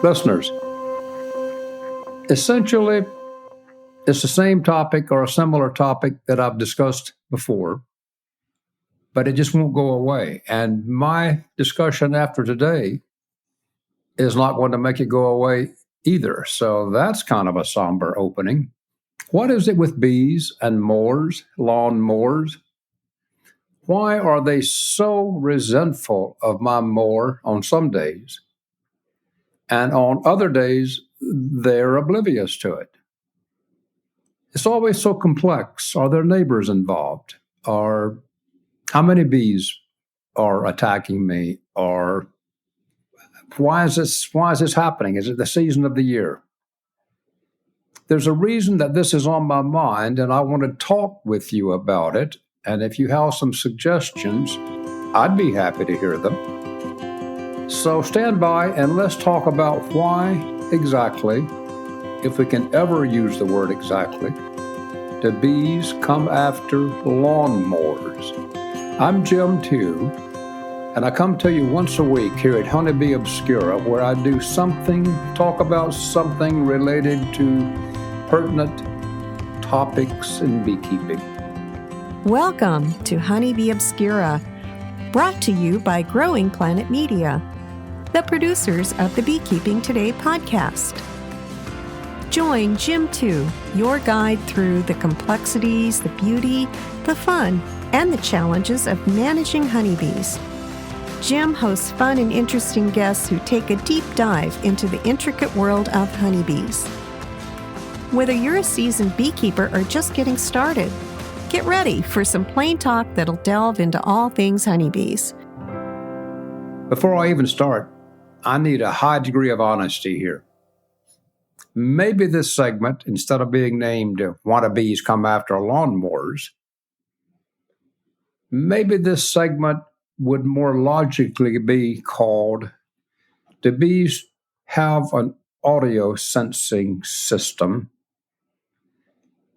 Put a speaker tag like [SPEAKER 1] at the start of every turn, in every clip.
[SPEAKER 1] Listeners, essentially, it's the same topic or a similar topic that I've discussed before, but it just won't go away. And my discussion after today is not going to make it go away either. So that's kind of a somber opening. What is it with bees and mowers, lawn mowers? Why are they so resentful of my mower on some days? And on other days, they're oblivious to it. It's always so complex. Are there neighbors involved? Or how many bees are attacking me? Or why is this happening? Is it the season of the year? There's a reason that this is on my mind, and I want to talk with you about it. And if you have some suggestions, I'd be happy to hear them. So stand by and let's talk about why exactly, if we can ever use the word exactly, do bees come after lawn mowers. I'm Jim Tew, and I come to you once a week here at Honeybee Obscura, where I do talk about something related to pertinent topics in beekeeping.
[SPEAKER 2] Welcome to Honeybee Obscura, brought to you by Growing Planet Media, the producers of the Beekeeping Today podcast. Join Jim Tew, your guide through the complexities, the beauty, the fun, and the challenges of managing honeybees. Jim hosts fun and interesting guests who take a deep dive into the intricate world of honeybees. Whether you're a seasoned beekeeper or just getting started, get ready for some plain talk that'll delve into all things honeybees.
[SPEAKER 1] Before I even start, I need a high degree of honesty here. Maybe this segment, instead of being named "Why Do Bees Come After Lawnmowers," maybe this segment would more logically be called "Do Bees Have an Audio Sensing System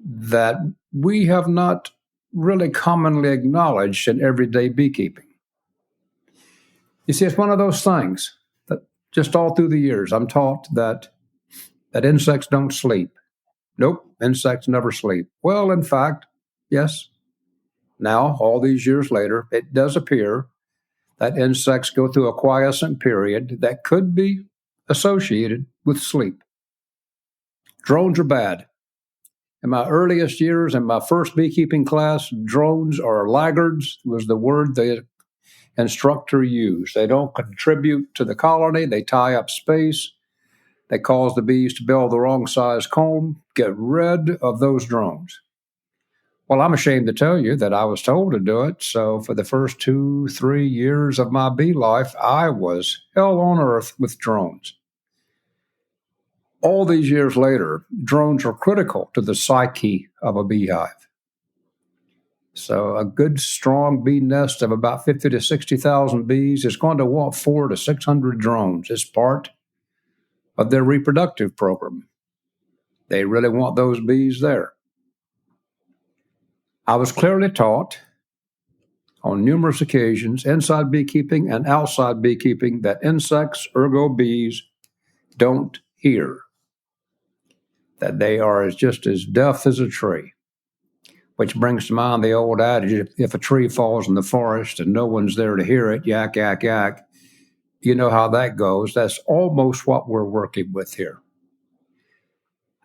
[SPEAKER 1] that we have not really commonly acknowledged in everyday beekeeping?" You see, it's one of those things that just all through the years I'm taught that insects don't sleep. Nope, insects never sleep. Well, in fact, yes. Now, all these years later, it does appear that insects go through a quiescent period that could be associated with sleep. Drones are bad. In my earliest years, in my first beekeeping class, drones or laggards was the word the instructor used. They don't contribute to the colony. They tie up space. They cause the bees to build the wrong size comb. Get rid of those drones. Well, I'm ashamed to tell you that I was told to do it. So for the first 2-3 years of my bee life, I was hell on earth with drones. All these years later, drones are critical to the psyche of a beehive. So a good, strong bee nest of about 50 to 60,000 bees is going to want 400 to 600 drones. It's part of their reproductive program. They really want those bees there. I was clearly taught on numerous occasions, inside beekeeping and outside beekeeping, that insects, ergo bees, don't hear. That they are just as deaf as a tree. Which brings to mind the old adage, if a tree falls in the forest and no one's there to hear it, yak, yak, yak, you know how that goes. That's almost what we're working with here.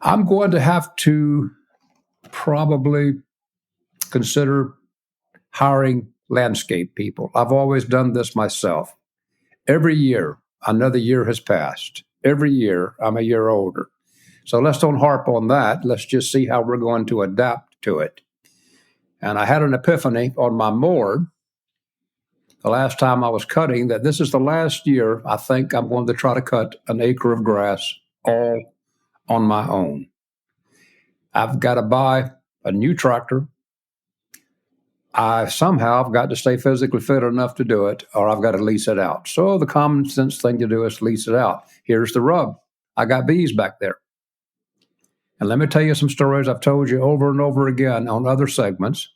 [SPEAKER 1] I'm going to have to probably consider hiring landscape people. I've always done this myself. Every year, another year has passed. Every year, I'm a year older. So let's don't harp on that. Let's just see how we're going to adapt to it. And I had an epiphany on my mower the last time I was cutting that this is the last year I think I'm going to try to cut an acre of grass all on my own. I've got to buy a new tractor. I've got to stay physically fit enough to do it, or I've got to lease it out. So the common sense thing to do is lease it out. Here's the rub. I got bees back there. And let me tell you some stories I've told you over and over again on other segments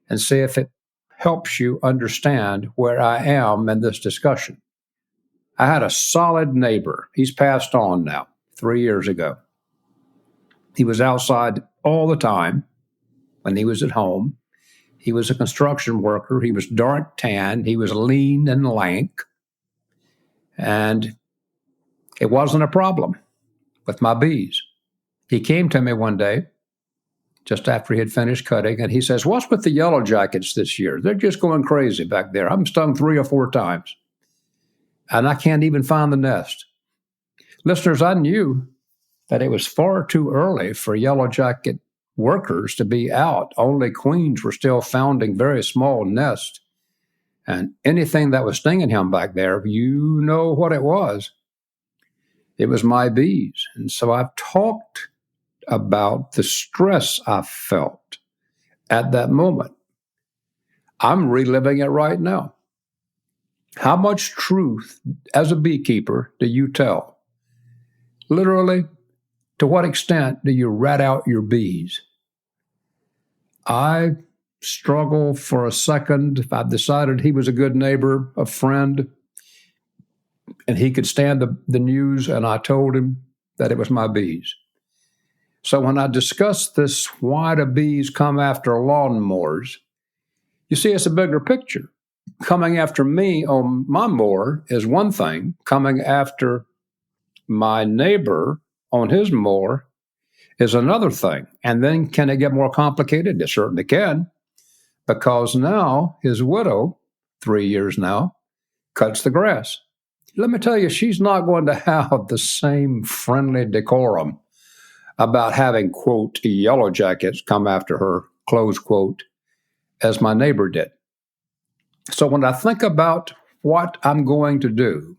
[SPEAKER 1] and see if it helps you understand where I am in this discussion. I had a solid neighbor. He's passed on now, 3 years ago. He was outside all the time when he was at home. He was a construction worker. He was dark tan. He was lean and lank. And it wasn't a problem with my bees. He came to me one day, just after he had finished cutting, and he says, "What's with the yellow jackets this year? They're just going crazy back there. I'm stung 3 or 4 times, and I can't even find the nest." Listeners, I knew that it was far too early for yellow jacket workers to be out. Only queens were still founding very small nests. And anything that was stinging him back there, you know what it was. It was my bees. And so I've talked about the stress I felt at that moment. I'm reliving it right now. How much truth as a beekeeper do you tell? Literally, to what extent do you rat out your bees? I struggled for a second. I decided he was a good neighbor, a friend, and he could stand the news, and I told him that it was my bees. So when I discussed this, why do bees come after lawnmowers, you see it's a bigger picture. Coming after me on my mower is one thing. Coming after my neighbor on his mower is another thing. And then can it get more complicated? It certainly can, because now his widow, 3 years now, cuts the grass. Let me tell you, she's not going to have the same friendly decorum about having, quote, yellow jackets come after her, close quote, as my neighbor did. So when I think about what I'm going to do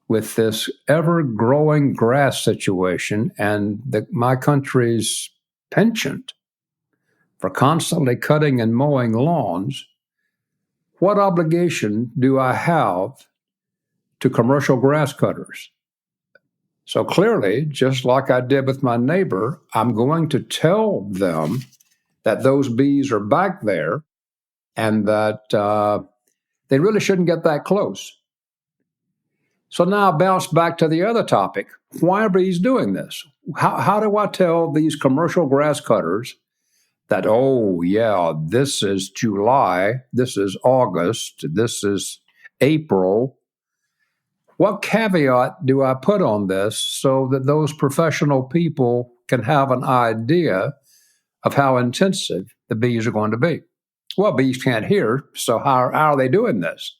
[SPEAKER 1] with this ever-growing grass situation and my country's penchant for constantly cutting and mowing lawns, what obligation do I have to commercial grass cutters? So clearly, just like I did with my neighbor, I'm going to tell them that those bees are back there and that they really shouldn't get that close. So now I bounce back to the other topic. Why are bees doing this? How do I tell these commercial grass cutters that, oh, yeah, this is July, this is August, this is April? What caveat do I put on this so that those professional people can have an idea of how intensive the bees are going to be? Well, bees can't hear, so how are they doing this?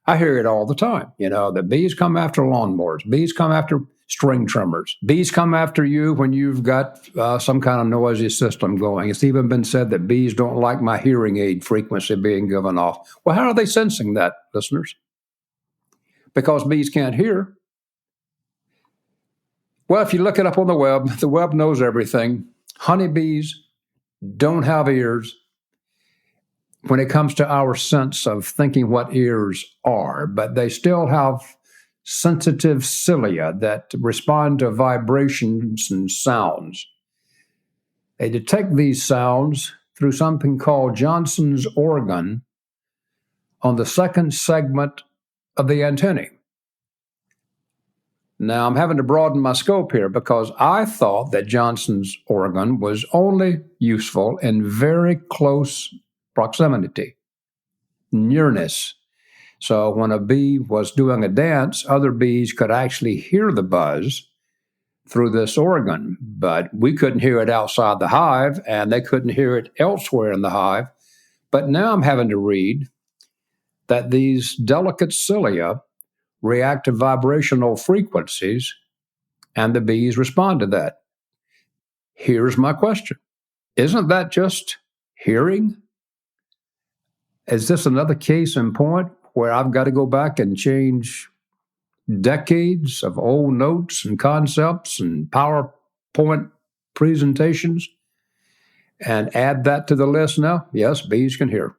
[SPEAKER 1] I hear it all the time. You know, the bees come after lawnmowers. Bees come after string trimmers. Bees come after you when you've got some kind of noisy system going. It's even been said that bees don't like my hearing aid frequency being given off. Well, how are they sensing that, listeners? Because bees can't hear. Well, if you look it up on the web knows everything. Honeybees don't have ears when it comes to our sense of thinking what ears are, but they still have sensitive cilia that respond to vibrations and sounds. They detect these sounds through something called Johnson's organ on the second segment of the antennae. Now, I'm having to broaden my scope here because I thought that Johnson's organ was only useful in very close proximity, nearness. So when a bee was doing a dance, other bees could actually hear the buzz through this organ, but we couldn't hear it outside the hive, and they couldn't hear it elsewhere in the hive. But now I'm having to read that these delicate cilia react to vibrational frequencies, and the bees respond to that. Here's my question. Isn't that just hearing? Is this another case in point where I've got to go back and change decades of old notes and concepts and PowerPoint presentations and add that to the list now? Yes, bees can hear.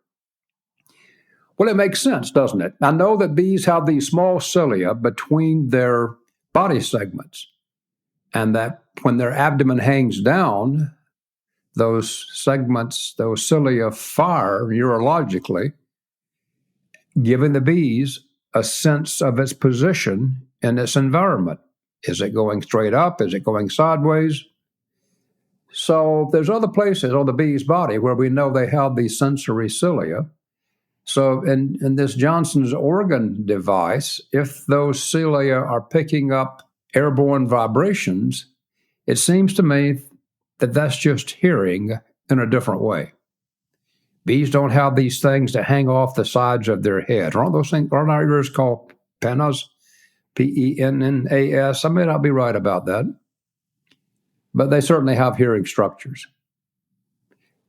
[SPEAKER 1] Well, it makes sense, doesn't it? I know that bees have these small cilia between their body segments, and that when their abdomen hangs down, those segments, those cilia fire neurologically, giving the bees a sense of its position in its environment. Is it going straight up? Is it going sideways? So there's other places on the bee's body where we know they have these sensory cilia. So in this Johnson's organ device, if those cilia are picking up airborne vibrations, it seems to me that that's just hearing in a different way. Bees don't have these things that hang off the sides of their head. Aren't those things, aren't our ears called pennas? Pennas. I may not be right about that, but they certainly have hearing structures.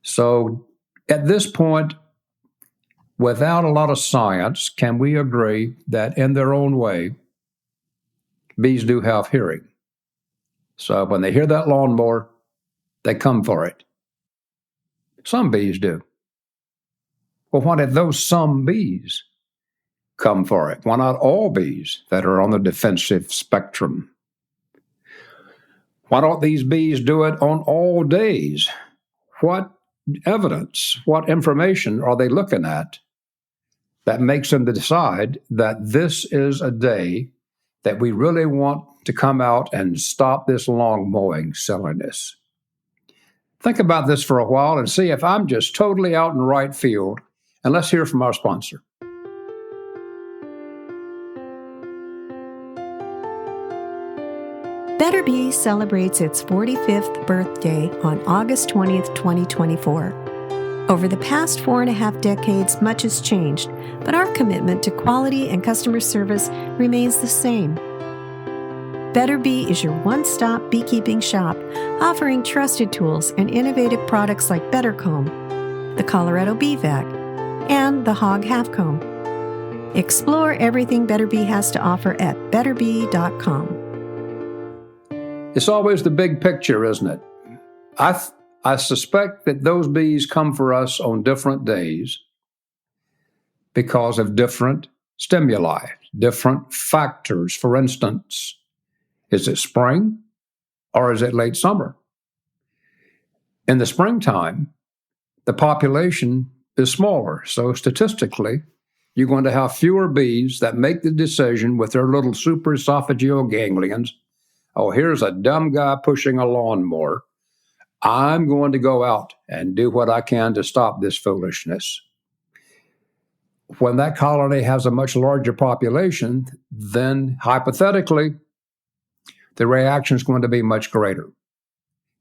[SPEAKER 1] So at this point, without a lot of science, can we agree that in their own way, bees do have hearing? So when they hear that lawnmower, they come for it. Some bees do. Well, why did those some bees come for it? Why not all bees that are on the defensive spectrum? Why don't these bees do it on all days? What evidence, what information are they looking at that makes them decide that this is a day that we really want to come out and stop this lawn mowing silliness? Think about this for a while and see if I'm just totally out in right field. And let's hear from our sponsor.
[SPEAKER 2] Better Bee celebrates its 45th birthday on August 20th, 2024. Over the past 4.5 decades, much has changed, but our commitment to quality and customer service remains the same. Better Bee is your one-stop beekeeping shop, offering trusted tools and innovative products like Better Comb, the Colorado Bee Vac, and the Hog Half Comb. Explore everything Better Bee has to offer at betterbee.com.
[SPEAKER 1] It's always the big picture, isn't it? I suspect that those bees come for us on different days because of different stimuli, different factors. For instance, is it spring or is it late summer? In the springtime, the population is smaller, so statistically, you're going to have fewer bees that make the decision with their little supraesophageal ganglions. Oh, here's a dumb guy pushing a lawnmower. I'm going to go out and do what I can to stop this foolishness. When that colony has a much larger population, then hypothetically, the reaction is going to be much greater.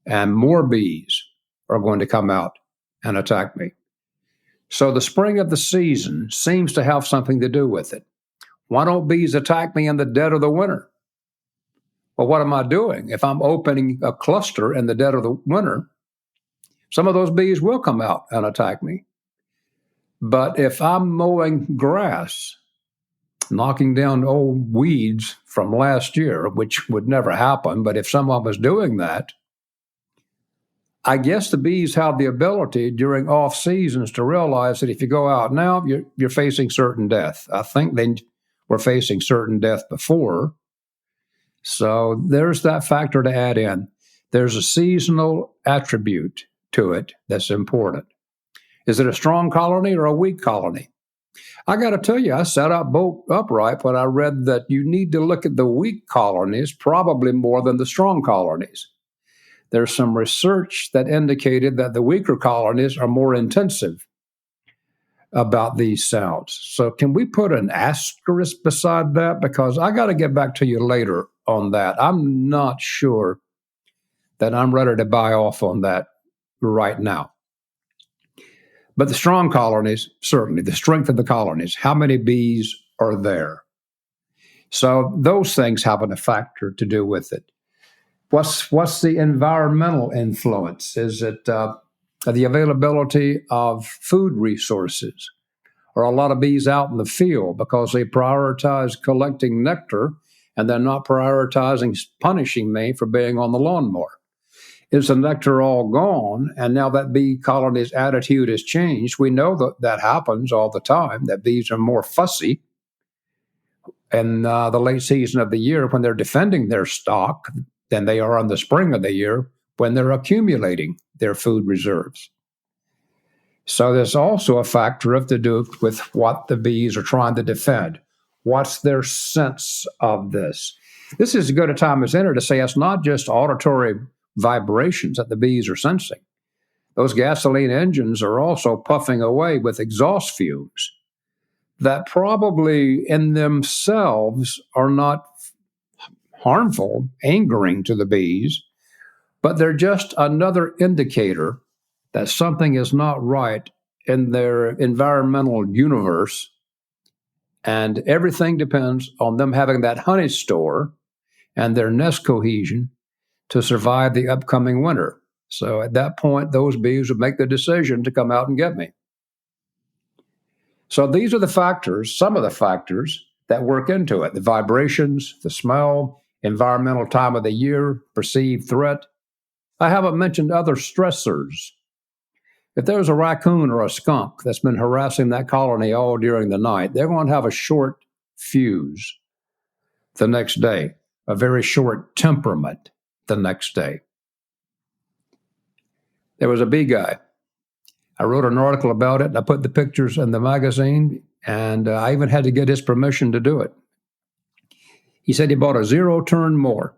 [SPEAKER 1] And more bees are going to come out and attack me. So the spring of the season seems to have something to do with it. Why don't bees attack me in the dead of the winter? Well, what am I doing? If I'm opening a cluster in the dead of the winter, some of those bees will come out and attack me. But if I'm mowing grass, knocking down old weeds from last year, which would never happen, but if someone was doing that, I guess the bees have the ability during off seasons to realize that if you go out now, you're facing certain death. I think they were facing certain death before. So there's that factor to add in. There's a seasonal attribute to it that's important. Is it a strong colony or a weak colony? I got to tell you, I sat up bolt upright when I read that you need to look at the weak colonies probably more than the strong colonies. There's some research that indicated that the weaker colonies are more intensive about these sounds. So can we put an asterisk beside that? Because I got to get back to you later on that. I'm not sure that I'm ready to buy off on that right now. But the strong colonies, certainly, the strength of the colonies, how many bees are there? So those things have a factor to do with it. What's the environmental influence? Is it the availability of food resources? Are a lot of bees out in the field because they prioritize collecting nectar and they're not prioritizing punishing me for being on the lawnmower? Is the nectar all gone, and now that bee colony's attitude has changed? We know that happens all the time, that bees are more fussy in the late season of the year when they're defending their stock than they are in the spring of the year when they're accumulating their food reserves. So there's also a factor of to do with what the bees are trying to defend. What's their sense of this? This is as good a time as any to say it's not just auditory vibrations that the bees are sensing. Those gasoline engines are also puffing away with exhaust fumes that probably in themselves are not harmful, angering to the bees, but they're just another indicator that something is not right in their environmental universe. And everything depends on them having that honey store and their nest cohesion to survive the upcoming winter. So at that point, those bees would make the decision to come out and get me. So these are the factors, some of the factors that work into it: the vibrations, the smell, environmental time of the year, perceived threat. I haven't mentioned other stressors. If there's a raccoon or a skunk that's been harassing that colony all during the night, they're going to have a short fuse the next day, a very short temperament the next day. There was a bee guy. I wrote an article about it, and I put the pictures in the magazine, and I even had to get his permission to do it. He said he bought a zero-turn mower,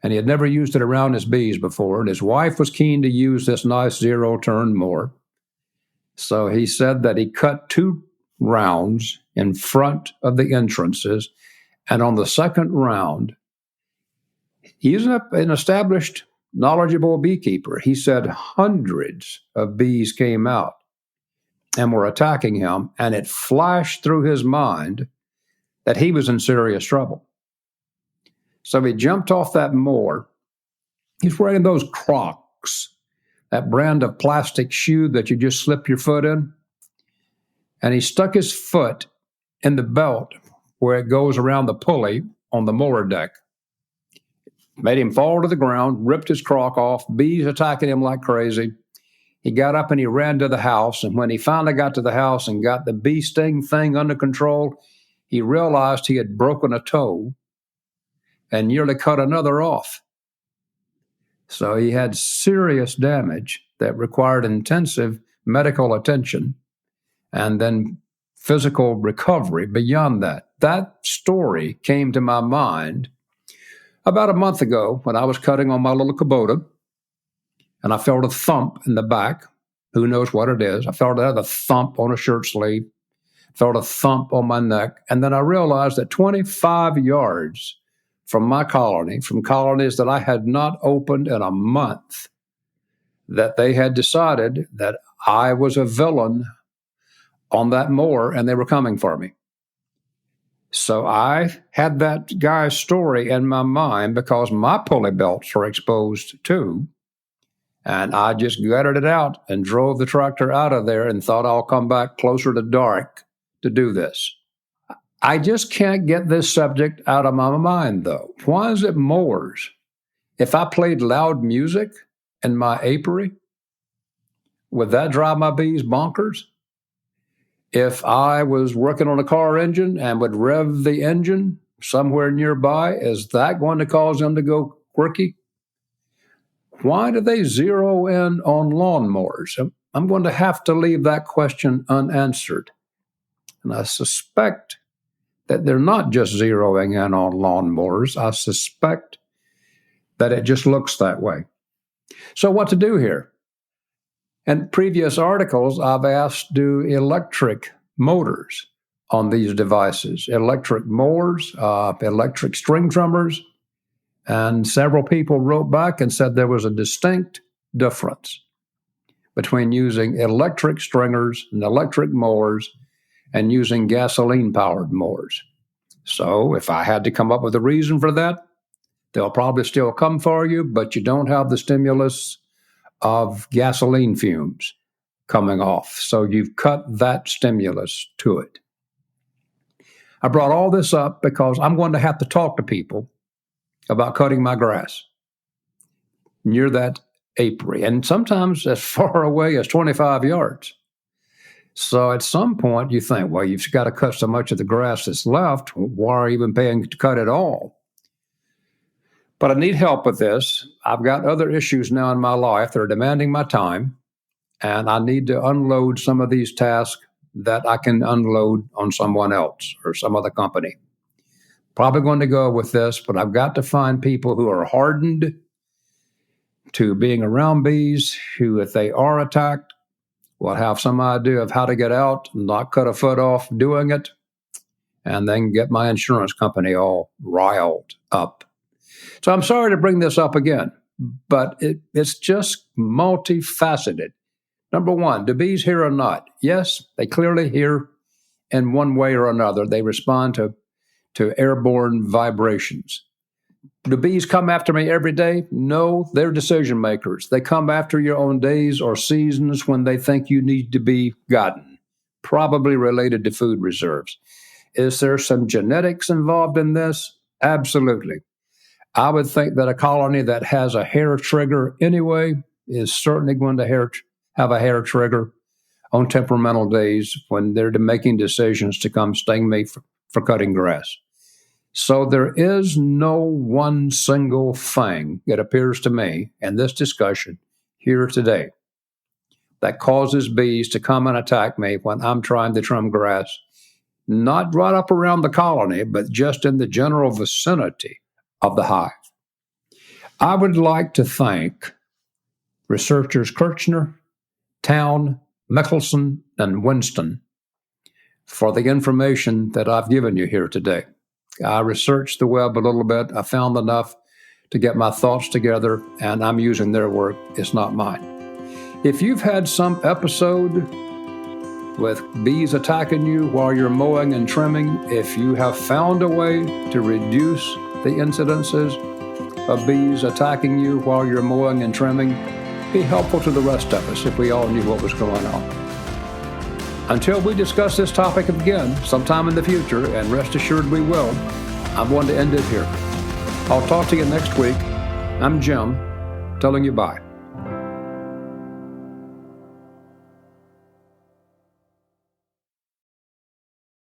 [SPEAKER 1] and he had never used it around his bees before, and his wife was keen to use this nice zero-turn mower. So he said that he cut 2 rounds in front of the entrances, and on the second round, he's an established, knowledgeable beekeeper. He said hundreds of bees came out and were attacking him, and it flashed through his mind that he was in serious trouble. So he jumped off that mower. He's wearing those Crocs, that brand of plastic shoe that you just slip your foot in. And he stuck his foot in the belt where it goes around the pulley on the mower deck. Made him fall to the ground, ripped his Croc off, bees attacking him like crazy. He got up and he ran to the house. And when he finally got to the house and got the bee sting thing under control, he realized he had broken a toe and nearly cut another off. So he had serious damage that required intensive medical attention and then physical recovery beyond that. That story came to my mind about a month ago when I was cutting on my little Kubota, and I felt a thump in the back. Who knows what it is? I felt another thump on a shirt sleeve, felt a thump on my neck, and then I realized that 25 yards from my colony, from colonies that I had not opened in a month, that they had decided that I was a villain on that mower and they were coming for me. So I had that guy's story in my mind because my pulley belts were exposed too. And I just gutted it out and drove the tractor out of there and thought I'll come back closer to dark to do this. I just can't get this subject out of my mind, though. Why is it mowers? If I played loud music in my apiary, would that drive my bees bonkers? If I was working on a car engine and would rev the engine somewhere nearby, is that going to cause them to go quirky? Why do they zero in on lawnmowers? I'm going to have to leave that question unanswered. And I suspect that they're not just zeroing in on lawnmowers. I suspect that it just looks that way. So what to do here? In previous articles, I've asked, do electric motors on these devices, electric mowers, electric string trimmers, and several people wrote back and said there was a distinct difference between using electric stringers and electric mowers and using gasoline-powered mowers. So if I had to come up with a reason for that, they'll probably still come for you, but you don't have the stimulus of gasoline fumes coming off. So you've cut that stimulus to it. I brought all this up because I'm going to have to talk to people about cutting my grass near that apiary, and sometimes as far away as 25 yards. So at some point you think, well, you've got to cut so much of the grass that's left. Why are you even paying to cut it all? But I need help with this. I've got other issues now in my life that are demanding my time, and I need to unload some of these tasks that I can unload on someone else or some other company. Probably going to go with this, but I've got to find people who are hardened to being around bees, who, if they are attacked, will have some idea of how to get out, not cut a foot off doing it, and then get my insurance company all riled up. So I'm sorry to bring this up again, but it's just multifaceted. Number one, do bees hear or not? Yes, they clearly hear in one way or another. They respond to airborne vibrations. Do bees come after me every day? No, they're decision makers. They come after you on days or seasons when they think you need to be gotten, probably related to food reserves. Is there some genetics involved in this? Absolutely. I would think that a colony that has a hair trigger anyway is certainly going to have a hair trigger on temperamental days when they're making decisions to come sting me for cutting grass. So there is no one single thing, it appears to me, in this discussion here today that causes bees to come and attack me when I'm trying to trim grass, not right up around the colony, but just in the general vicinity of the hive. I would like to thank researchers Kirchner, Town, Mickelson, and Winston for the information that I've given you here today. I researched the web a little bit. I found enough to get my thoughts together, and I'm using their work. It's not mine. If you've had some episode with bees attacking you while you're mowing and trimming, if you have found a way to reduce the incidences of bees attacking you while you're mowing and trimming, be helpful to the rest of us if we all knew what was going on. Until we discuss this topic again sometime in the future, and rest assured we will, I'm going to end it here. I'll talk to you next week. I'm Jim, telling you bye.